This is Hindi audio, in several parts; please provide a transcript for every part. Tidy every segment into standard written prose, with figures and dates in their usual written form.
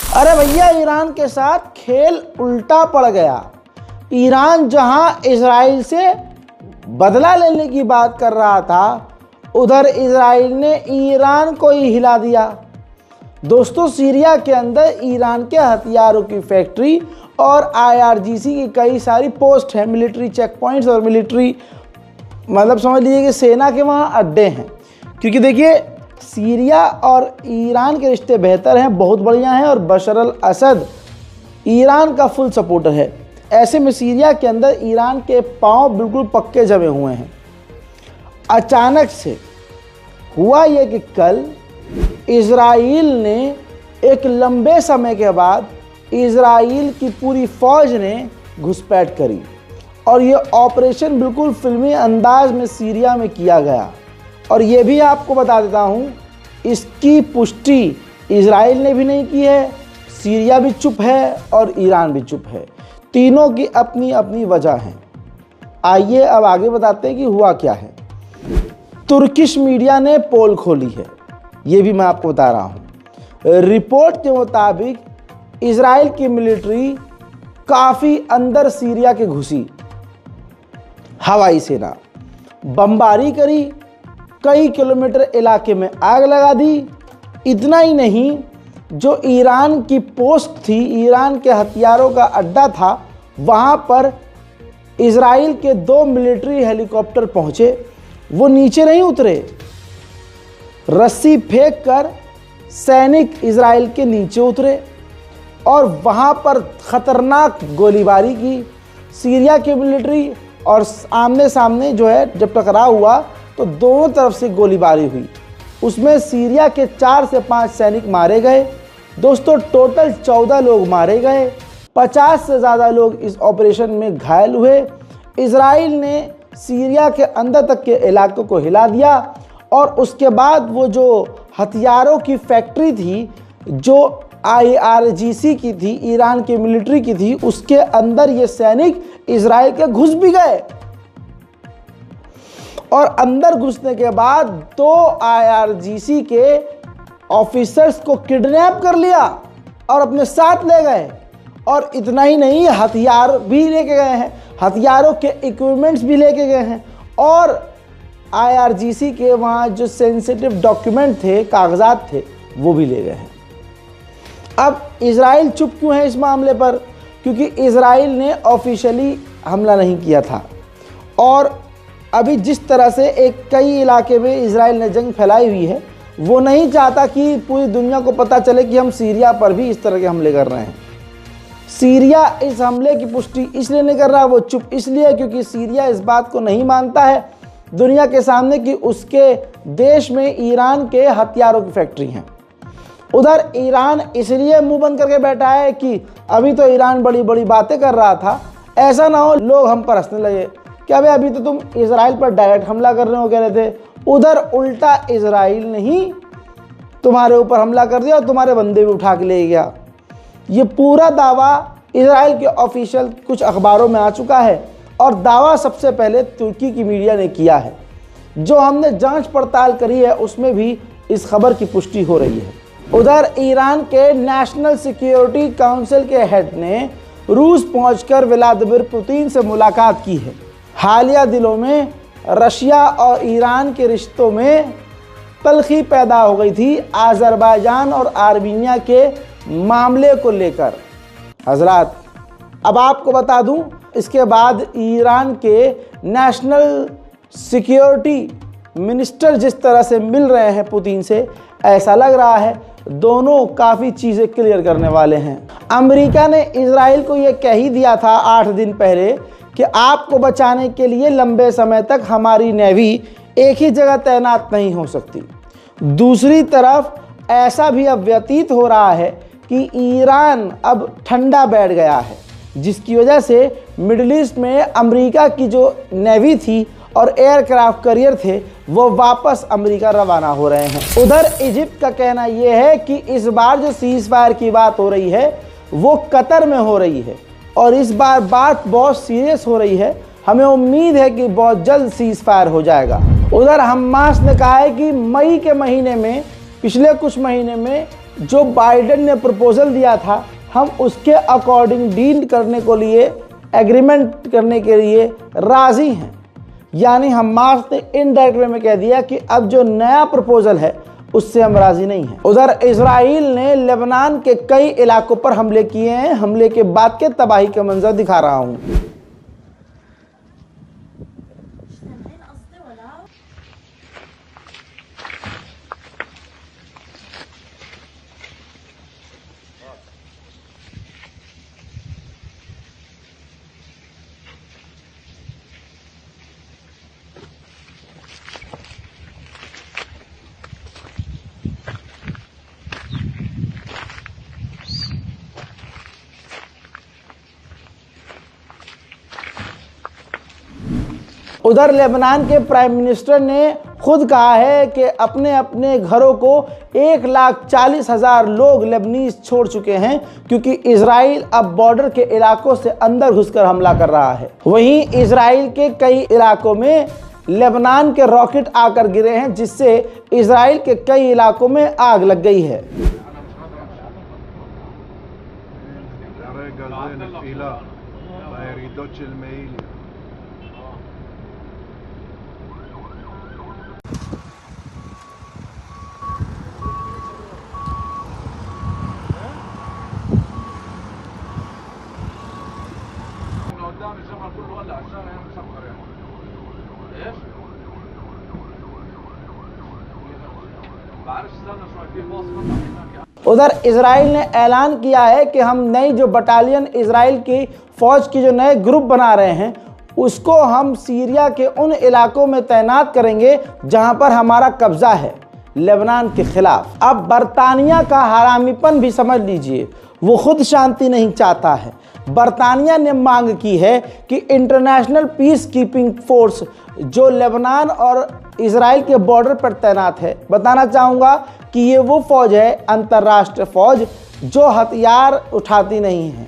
अरे भैया, ईरान के साथ खेल उल्टा पड़ गया। ईरान जहां इजराइल से बदला लेने की बात कर रहा था, उधर इजराइल ने ईरान को ही हिला दिया। दोस्तों, सीरिया के अंदर ईरान के हथियारों की फैक्ट्री और IRGC की कई सारी पोस्ट हैं, मिलिट्री चेक पॉइंट्स और मिलिट्री मतलब समझ लीजिए कि सेना के वहाँ अड्डे हैं। क्योंकि देखिए, सीरिया और ईरान के रिश्ते बेहतर हैं, बहुत बढ़िया हैं, और बशर अल असद ईरान का फुल सपोर्टर है। ऐसे में सीरिया के अंदर ईरान के पांव बिल्कुल पक्के जमे हुए हैं। अचानक से हुआ ये कि कल इजराइल ने एक लंबे समय के बाद इजराइल की पूरी फौज ने घुसपैठ करी, और ये ऑपरेशन बिल्कुल फिल्मी अंदाज में सीरिया में किया गया। और ये भी आपको बता देता हूँ, इसकी पुष्टि इजराइल ने भी नहीं की है, सीरिया भी चुप है और ईरान भी चुप है। तीनों की अपनी अपनी वजह है। आइए अब आगे बताते हैं कि हुआ क्या है। तुर्किश मीडिया ने पोल खोली है, ये भी मैं आपको बता रहा हूँ। रिपोर्ट के मुताबिक इजराइल की मिलिट्री काफ़ी अंदर सीरिया के घुसी, हवाई सेना बमबारी करी, कई किलोमीटर इलाके में आग लगा दी। इतना ही नहीं, जो ईरान की पोस्ट थी, ईरान के हथियारों का अड्डा था, वहाँ पर इजराइल के 2 मिलिट्री हेलीकॉप्टर पहुँचे। वो नीचे नहीं उतरे, रस्सी फेंक कर सैनिक इजराइल के नीचे उतरे और वहाँ पर ख़तरनाक गोलीबारी की। सीरिया की मिलिट्री और आमने सामने जो है जब टकराव हुआ तो दोनों तरफ से गोलीबारी हुई। उसमें सीरिया के 4 से 5 सैनिक मारे गए। दोस्तों, टोटल 14 लोग मारे गए, 50 से ज़्यादा लोग इस ऑपरेशन में घायल हुए। इजराइल ने सीरिया के अंदर तक के इलाकों को हिला दिया, और उसके बाद वो जो हथियारों की फैक्ट्री थी, जो IRGC की थी, ईरान की मिलिट्री की थी, उसके अंदर ये सैनिक इजराइल के घुस भी गए। और अंदर घुसने के बाद 2 IRGC के ऑफिसर्स को किडनैप कर लिया और अपने साथ ले गए। और इतना ही नहीं, हथियार भी लेके गए हैं, हथियारों के इक्विपमेंट्स भी लेके गए हैं, और IRGC के वहाँ जो सेंसिटिव डॉक्यूमेंट थे, कागजात थे, वो भी ले गए हैं। अब इजराइल चुप क्यों है इस मामले पर? क्योंकि इजराइल ने ऑफिशियली हमला नहीं किया था, और अभी जिस तरह से कई इलाके में इजराइल ने जंग फैलाई हुई है, वो नहीं चाहता कि पूरी दुनिया को पता चले कि हम सीरिया पर भी इस तरह के हमले कर रहे हैं। सीरिया इस हमले की पुष्टि इसलिए नहीं कर रहा, वो चुप इसलिए क्योंकि सीरिया इस बात को नहीं मानता है दुनिया के सामने कि उसके देश में ईरान के हथियारों की फैक्ट्री हैं। उधर ईरान इसलिए मुंह बंद करके बैठा है कि अभी तो ईरान बड़ी बड़ी बातें कर रहा था, ऐसा ना हो लोग हम पर हंसने लगे कि अबे अभी तो तुम इजराइल पर डायरेक्ट हमला कर रहे हो, कह रहे थे। उधर उल्टा इजराइल ने ही तुम्हारे ऊपर हमला कर दिया और तुम्हारे बंदे भी उठा के ले गया। ये पूरा दावा इजराइल के ऑफिशियल कुछ अखबारों में आ चुका है, और दावा सबसे पहले तुर्की की मीडिया ने किया है। जो हमने जांच पड़ताल करी है उसमें भी इस खबर की पुष्टि हो रही है। उधर ईरान के नेशनल सिक्योरिटी काउंसिल के हेड ने रूस पहुंचकर व्लादिमीर पुतिन से मुलाकात की है। हालिया दिनों में रशिया और ईरान के रिश्तों में तल्खी पैदा हो गई थी अज़रबैजान और आर्मीनिया के मामले को लेकर। हजरात, अब आपको बता दूं, इसके बाद ईरान के नेशनल सिक्योरिटी मिनिस्टर जिस तरह से मिल रहे हैं पुतिन से, ऐसा लग रहा है दोनों काफ़ी चीज़ें क्लियर करने वाले हैं। अमेरिका ने इजराइल को ये कह ही दिया था 8 दिन पहले कि आपको बचाने के लिए लंबे समय तक हमारी नेवी एक ही जगह तैनात नहीं हो सकती। दूसरी तरफ ऐसा भी अब व्यतीत हो रहा है कि ईरान अब ठंडा बैठ गया है, जिसकी वजह से मिडिल ईस्ट में अमेरिका की जो नेवी थी और एयरक्राफ्ट करियर थे, वो वापस अमेरिका रवाना हो रहे हैं। उधर इजिप्ट का कहना यह है कि इस बार जो सीज फायर की बात हो रही है वो कतर में हो रही है, और इस बार बात बहुत सीरियस हो रही है। हमें उम्मीद है कि बहुत जल्द सीज फायर हो जाएगा। उधर हमास ने कहा है कि मई के महीने में पिछले कुछ महीने में जो बाइडेन ने प्रपोजल दिया था, हम उसके अकॉर्डिंग डील करने को लिए, एग्रीमेंट करने के लिए राजी हैं। यानी हमास ने इनडायरेक्ट वे में कह दिया कि अब जो नया प्रपोजल है उससे हम राजी नहीं हैं। उधर इजराइल ने लेबनान के कई इलाकों पर हमले किए हैं। हमले के बाद के तबाही के मंजर दिखा रहा हूं। उधर लेबनान के प्राइम मिनिस्टर ने खुद कहा है कि अपने अपने घरों को 1,40,000 लोग लेबनीज छोड़ चुके हैं, क्योंकि इजराइल अब बॉर्डर के इलाकों से अंदर घुसकर हमला कर रहा है। वहीं इजराइल के कई इलाकों में लेबनान के रॉकेट आकर गिरे हैं, जिससे इजराइल के कई इलाकों में आग लग गई है। उधर इजराइल ने ऐलान किया है कि हम नई जो बटालियन इजराइल की फौज की जो नए ग्रुप बना रहे हैं, उसको हम सीरिया के उन इलाकों में तैनात करेंगे जहां पर हमारा कब्जा है लेबनान के खिलाफ। अब बरतानिया का हरामीपन भी समझ लीजिए, वो खुद शांति नहीं चाहता है। बरतानिया ने मांग की है कि इंटरनेशनल पीस कीपिंग फोर्स जो लेबनान और इजराइल के बॉर्डर पर तैनात है, बताना चाहूँगा कि ये वो फौज है, अंतर्राष्ट्रीय फौज, जो हथियार उठाती नहीं है,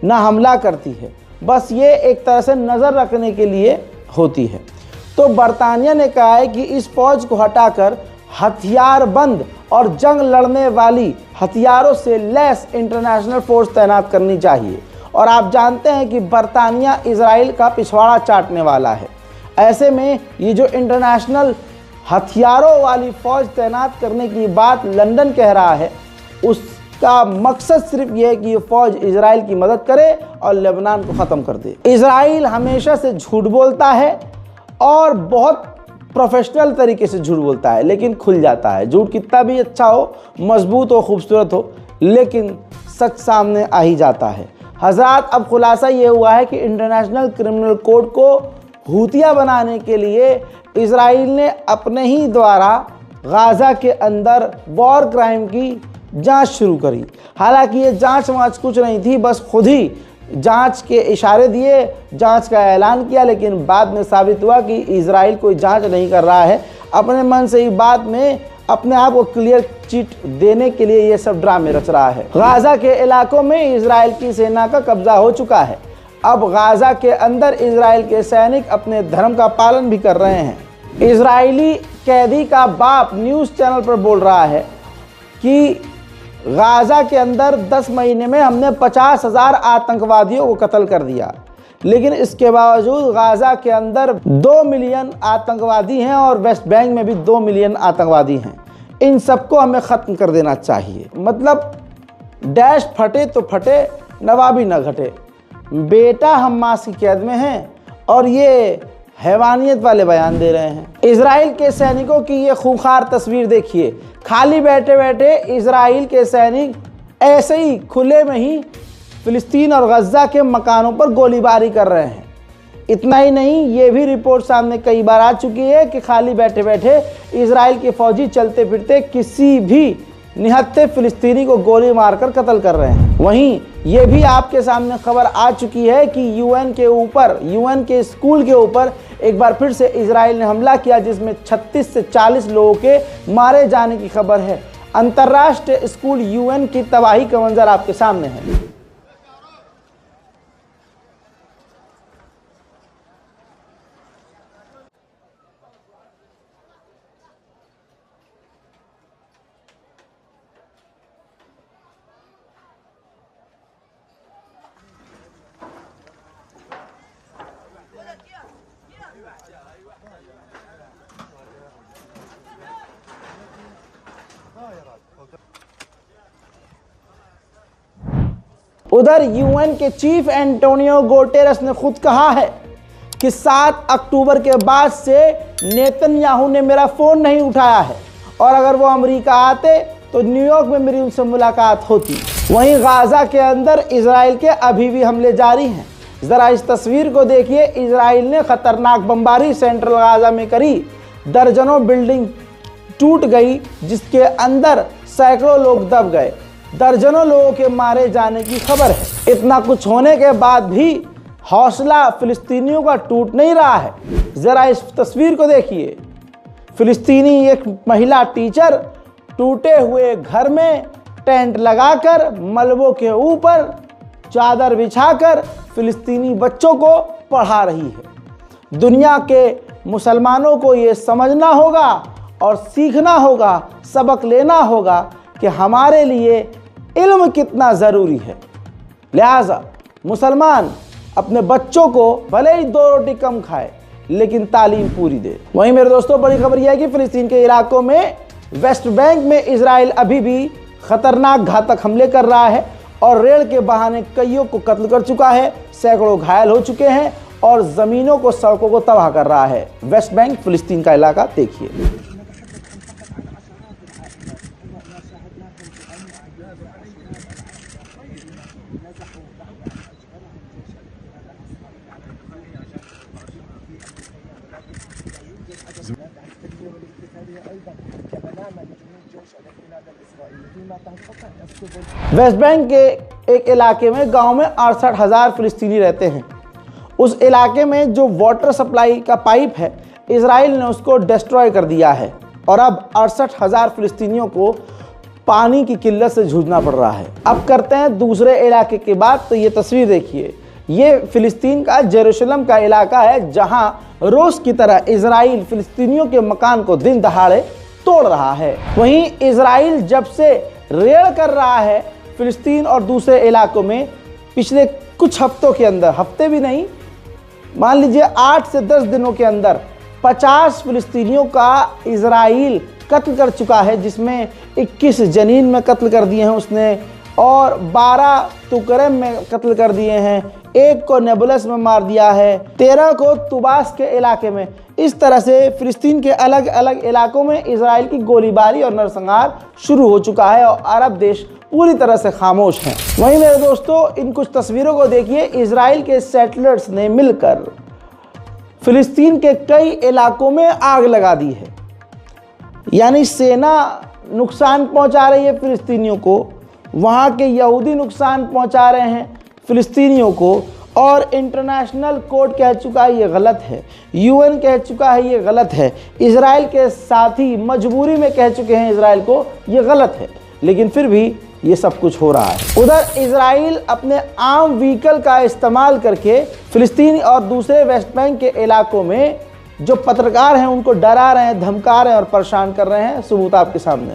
ना हमला करती है, बस ये एक तरह से नज़र रखने के लिए होती है। तो बरतानिया ने कहा है कि इस फौज को हटाकर हथियार बंद और जंग लड़ने वाली, हथियारों से लैस इंटरनेशनल फोर्स तैनात करनी चाहिए। और आप जानते हैं कि बरतानिया इजराइल का पिछवाड़ा चाटने वाला है। ऐसे में ये जो इंटरनेशनल हथियारों वाली फौज तैनात करने की बात लंदन कह रहा है, उसका मकसद सिर्फ ये है कि ये फौज इजराइल की मदद करे और लेबनान को ख़त्म कर दे। इजराइल हमेशा से झूठ बोलता है और बहुत प्रोफेशनल तरीके से झूठ बोलता है, लेकिन खुल जाता है। झूठ कितना भी अच्छा हो, मजबूत हो, खूबसूरत हो, लेकिन सच सामने आ ही जाता है। हजरात, अब खुलासा ये हुआ है कि इंटरनेशनल क्रिमिनल कोड को हूतिया बनाने के लिए इजराइल ने अपने ही द्वारा गाज़ा के अंदर वॉर क्राइम की जांच शुरू करी। हालांकि ये जांच वांच कुछ नहीं थी, बस खुद ही जांच के इशारे दिए, जांच का ऐलान किया, लेकिन बाद में साबित हुआ कि इजराइल कोई जांच नहीं कर रहा है। अपने मन से ही बाद में अपने आप को क्लियर चिट देने के लिए ये सब ड्रामे रच रहा है। गाज़ा के इलाकों में इजराइल की सेना का कब्जा हो चुका है। अब गाज़ा के अंदर इजराइल के सैनिक अपने धर्म का पालन भी कर रहे हैं। इजरायली कैदी का बाप न्यूज़ चैनल पर बोल रहा है कि गाज़ा के अंदर 10 महीने में हमने 50,000 आतंकवादियों को कत्ल कर दिया, लेकिन इसके बावजूद गाज़ा के अंदर 2 मिलियन आतंकवादी हैं और वेस्ट बैंक में भी 2 मिलियन आतंकवादी हैं। इन सबको हमें ख़त्म कर देना चाहिए। मतलब डैश फटे तो फटे, नवाबी न घटे। बेटा हमास की कैद में हैं और ये हैवानियत वाले बयान दे रहे हैं। इजराइल के सैनिकों की ये खूंखार तस्वीर देखिए। खाली बैठे बैठे इजराइल के सैनिक ऐसे ही खुले में ही फिलिस्तीन और गज़ा के मकानों पर गोलीबारी कर रहे हैं। इतना ही नहीं, ये भी रिपोर्ट सामने कई बार आ चुकी है कि खाली बैठे बैठे इजराइल के फौजी चलते फिरते किसी भी निहत्थे फिलिस्तीनी को गोली मारकर कत्ल कर रहे हैं। वहीं ये भी आपके सामने खबर आ चुकी है कि यूएन के स्कूल के ऊपर एक बार फिर से इजराइल ने हमला किया, जिसमें 36 से 40 लोगों के मारे जाने की खबर है। अंतर्राष्ट्रीय स्कूल यूएन की तबाही का मंजर आपके सामने है। उधर यूएन के चीफ एंटोनियो गुटेरेस ने खुद कहा है कि 7 अक्टूबर के बाद से नेतन्याहू ने मेरा फ़ोन नहीं उठाया है और अगर वो अमेरिका आते तो न्यूयॉर्क में मेरी उनसे मुलाकात होती। वहीं गाज़ा के अंदर इजराइल के अभी भी हमले जारी हैं। ज़रा इस तस्वीर को देखिए। इजराइल ने ख़तरनाक बमबारी सेंट्रल गाज़ा में करी। दर्जनों बिल्डिंग टूट गई जिसके अंदर सैकड़ों लोग दब गए। दर्जनों लोगों के मारे जाने की खबर है। इतना कुछ होने के बाद भी हौसला फिलिस्तीनियों का टूट नहीं रहा है। ज़रा इस तस्वीर को देखिए। फिलिस्तीनी एक महिला टीचर टूटे हुए घर में टेंट लगाकर मलबों के ऊपर चादर बिछाकर फिलिस्तीनी बच्चों को पढ़ा रही है। दुनिया के मुसलमानों को ये समझना होगा और सीखना होगा, सबक लेना होगा कि हमारे लिए इल्म कितना ज़रूरी है। लिहाजा मुसलमान अपने बच्चों को भले ही 2 रोटी कम खाए लेकिन तालीम पूरी दे। वहीं मेरे दोस्तों, बड़ी खबर यह है कि फिलिस्तीन के इलाकों में वेस्ट बैंक में इजराइल अभी भी खतरनाक घातक हमले कर रहा है और रेल के बहाने कईयों को कत्ल कर चुका है, सैकड़ों घायल हो चुके हैं और ज़मीनों को, सड़कों को तबाह कर रहा है। वेस्ट बैंक फिलिस्तीन का इलाका देखिए। वेस्ट बैंक के एक इलाके में गांव में 68,000 फिलिस्तीनी रहते हैं। उस इलाके में जो वाटर सप्लाई का पाइप है, इजराइल ने उसको डिस्ट्रॉय कर दिया है और अब 68,000 फिलिस्तीनियों को पानी की किल्लत से जूझना पड़ रहा है। अब करते हैं दूसरे इलाके की बात। तो ये तस्वीर देखिए। ये फिलिस्तीन का जेरूशलम का इलाका है जहां रोज़ की तरह इजराइल फिलिस्तीनियों के मकान को दिन दहाड़े तोड़ रहा है। वहीं इजराइल जब से रेड कर रहा है फिलिस्तीन और दूसरे इलाकों में, पिछले कुछ हफ्तों के अंदर, हफ्ते भी नहीं, मान लीजिए 8 से 10 दिनों के अंदर 50 फिलिस्तीनियों का इजराइल कत्ल कर चुका है, जिसमें 21 जनीन में कत्ल कर दिए हैं उसने और 12 तुकरम में कत्ल कर दिए हैं, 1 को नेबुलस में मार दिया है, 13 को तुबास के इलाके में। इस तरह से फिलिस्तीन के अलग अलग इलाकों में इजराइल की गोलीबारी और नरसंहार शुरू हो चुका है और अरब देश पूरी तरह से खामोश हैं। वहीं मेरे दोस्तों, इन कुछ तस्वीरों को देखिए। इजराइल के सेटलर्स ने मिलकर फिलिस्तीन के कई इलाकों में आग लगा दी है। यानी सेना नुकसान पहुंचा रही है फिलिस्तीनियों को, वहाँ के यहूदी नुकसान पहुंचा रहे हैं फिलिस्तीनियों को और इंटरनेशनल कोर्ट कह चुका है ये गलत है, यूएन कह चुका है ये गलत है, इजराइल के साथी मजबूरी में कह चुके हैं इजराइल को ये गलत है, लेकिन फिर भी ये सब कुछ हो रहा है। उधर इजराइल अपने आम व्हीकल का इस्तेमाल करके फिलिस्तीन और दूसरे वेस्ट बैंक के इलाकों में जो पत्रकार हैं उनको डरा रहे हैं, धमका रहे हैं और परेशान कर रहे हैं। सबूत आपके सामने।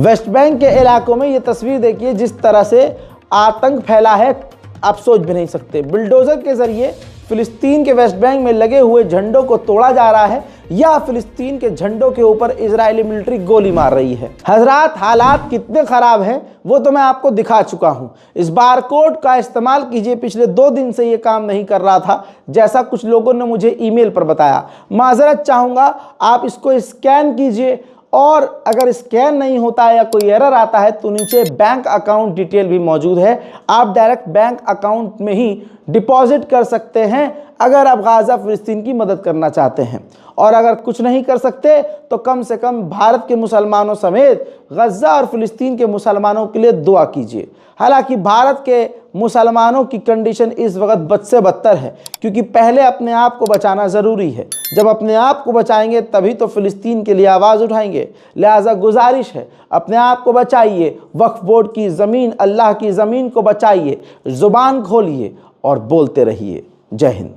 वेस्ट बैंक के इलाकों में ये तस्वीर देखिए, जिस तरह से आतंक फैला है आप सोच भी नहीं सकते। बुलडोजर के जरिए फिलिस्तीन के वेस्ट बैंक में लगे हुए झंडों को तोड़ा जा रहा है या फिलिस्तीन के झंडों के ऊपर इजरायली मिलिट्री गोली मार रही है। हजरात, हालात कितने ख़राब हैं वो तो मैं आपको दिखा चुका हूं। इस बारकोड का इस्तेमाल कीजिए। पिछले 2 दिन से ये काम नहीं कर रहा था, जैसा कुछ लोगों ने मुझे ईमेल पर बताया। माजरत चाहूँगा, आप इसको स्कैन कीजिए और अगर स्कैन नहीं होता है या कोई एरर आता है तो नीचे बैंक अकाउंट डिटेल भी मौजूद है। आप डायरेक्ट बैंक अकाउंट में ही डिपॉजिट कर सकते हैं अगर आप गाज़ा फ़िलिस्तीन की मदद करना चाहते हैं। और अगर कुछ नहीं कर सकते तो कम से कम भारत के मुसलमानों समेत गज़ा और फ़िलिस्तीन के मुसलमानों के लिए दुआ कीजिए। हालांकि भारत के मुसलमानों की कंडीशन इस वक्त बद से बदतर है, क्योंकि पहले अपने आप को बचाना ज़रूरी है। जब अपने आप को बचाएंगे तभी तो फ़िलिस्तीन के लिए आवाज़ उठाएंगे। लिहाजा गुजारिश है, अपने आप को बचाइए, वक्फ बोर्ड की ज़मीन, अल्लाह की ज़मीन को बचाइए, ज़ुबान खोलिए और बोलते रहिए। जय हिंद।